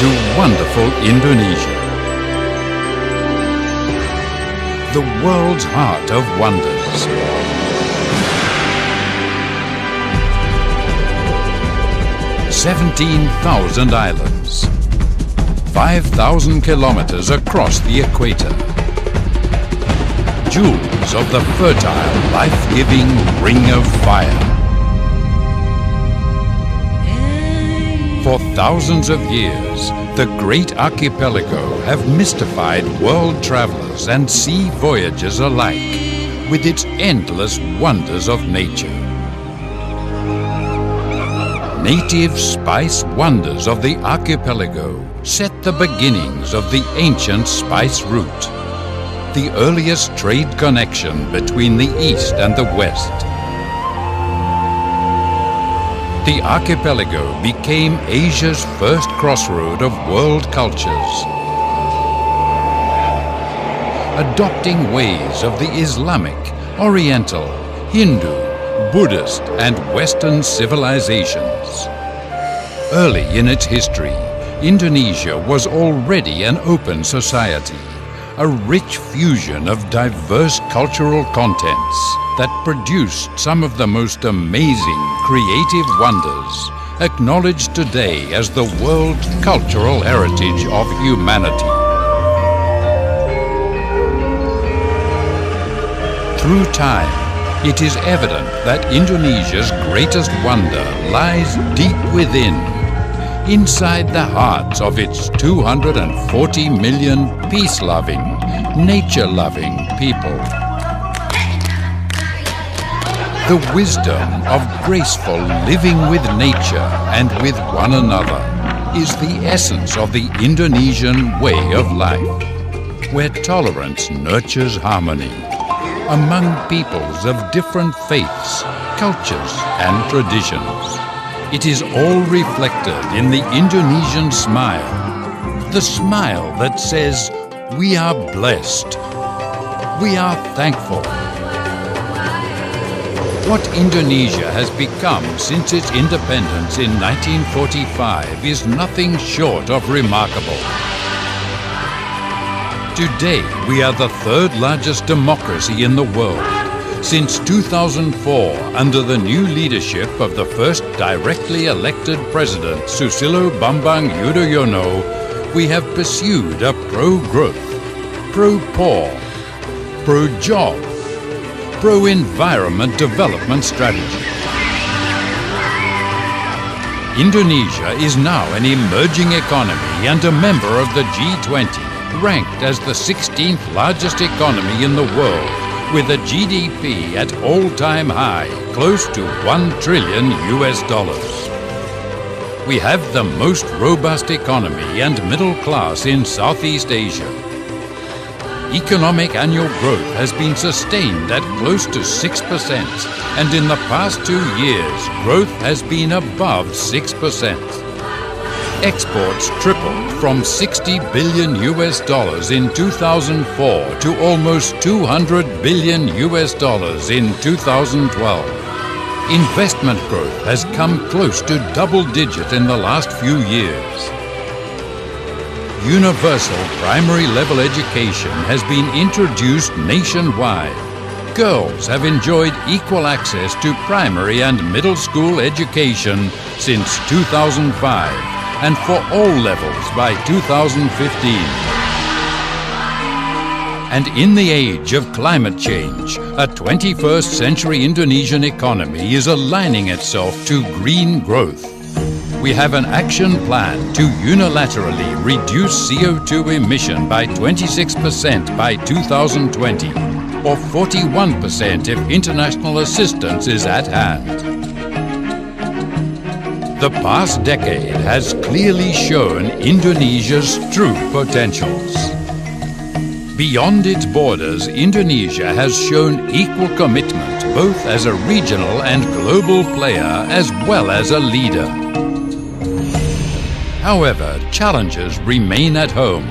to wonderful Indonesia, the world's heart of wonders. "17,000 islands, 5,000 kilometers across the equator, jewels of the fertile, life-giving ring of fire. For thousands of years, the great archipelago have mystified world travelers and sea voyagers alike with its endless wonders of nature. Native spice wonders of the archipelago set the beginnings of the ancient spice route, the earliest trade connection between the East and the West. The archipelago became Asia's first crossroad of world cultures, adopting ways of the Islamic, Oriental, Hindu, Buddhist and Western civilizations. Early in its history, Indonesia was already an open society, a rich fusion of diverse cultural contents that produced some of the most amazing creative wonders, acknowledged today as the world cultural heritage of humanity. Through time, it is evident that Indonesia's greatest wonder lies deep within, inside the hearts of its 240 million peace-loving, nature-loving people. The wisdom of graceful living with nature and with one another is the essence of the Indonesian way of life, where tolerance nurtures harmony among peoples of different faiths, cultures and traditions. It is all reflected in the Indonesian smile, the smile that says, "We are blessed, we are thankful." What Indonesia has become since its independence in 1945 is nothing short of remarkable. Today, we are the third largest democracy in the world. Since 2004, under the new leadership of the first directly elected president, Susilo Bambang Yudhoyono, we have pursued a pro-growth, pro-poor, pro-job, pro-environment development strategy. Indonesia is now an emerging economy and a member of the G20, ranked as the 16th largest economy in the world, with a GDP at all-time high, close to $1 trillion. We have the most robust economy and middle class in Southeast Asia. Economic annual growth has been sustained at close to 6%, and in the past 2 years, growth has been above 6%. Exports tripled from $60 billion in 2004 to almost $200 billion in 2012. Investment growth has come close to double-digit in the last few years. Universal primary level education has been introduced nationwide. Girls have enjoyed equal access to primary and middle school education since 2005, and for all levels by 2015. And in the age of climate change, a 21st century Indonesian economy is aligning itself to green growth. We have an action plan to unilaterally reduce CO2 emission by 26% by 2020, or 41% if international assistance is at hand. The past decade has clearly shown Indonesia's true potentials. Beyond its borders, Indonesia has shown equal commitment both as a regional and global player as well as a leader. However, challenges remain at home.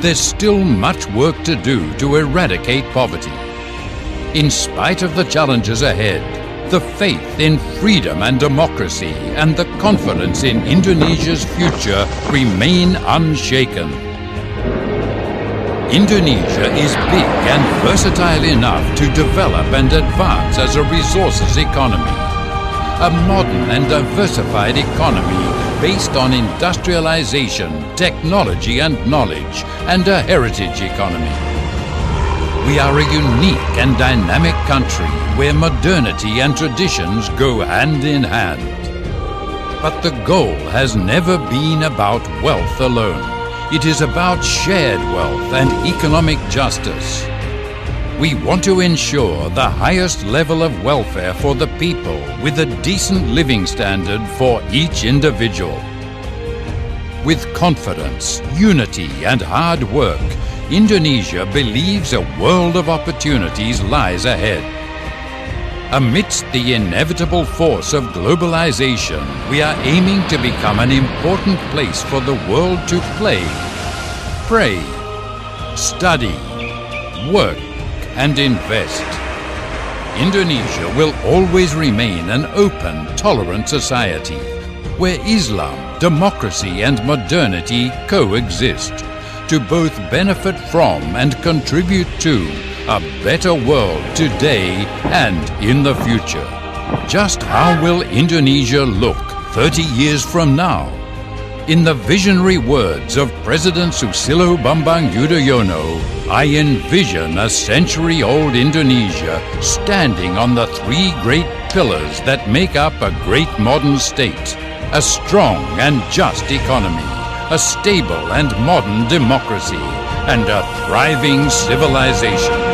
There's still much work to do to eradicate poverty. In spite of the challenges ahead, the faith in freedom and democracy and the confidence in Indonesia's future remain unshaken. Indonesia is big and versatile enough to develop and advance as a resources economy. A modern and diversified economy based on industrialization, technology and knowledge, and a heritage economy. We are a unique and dynamic country where modernity and traditions go hand in hand. But the goal has never been about wealth alone. It is about shared wealth and economic justice. We want to ensure the highest level of welfare for the people with a decent living standard for each individual. With confidence, unity and hard work, Indonesia believes a world of opportunities lies ahead. Amidst the inevitable force of globalization, we are aiming to become an important place for the world to play, pray, study, work, and invest. Indonesia will always remain an open, tolerant society where Islam, democracy, and modernity coexist to both benefit from and contribute to a better world today and in the future. Just how will Indonesia look 30 years from now? In the visionary words of President Susilo Bambang Yudhoyono, I envision a century-old Indonesia standing on the three great pillars that make up a great modern state: a strong and just economy, a stable and modern democracy, and a thriving civilization.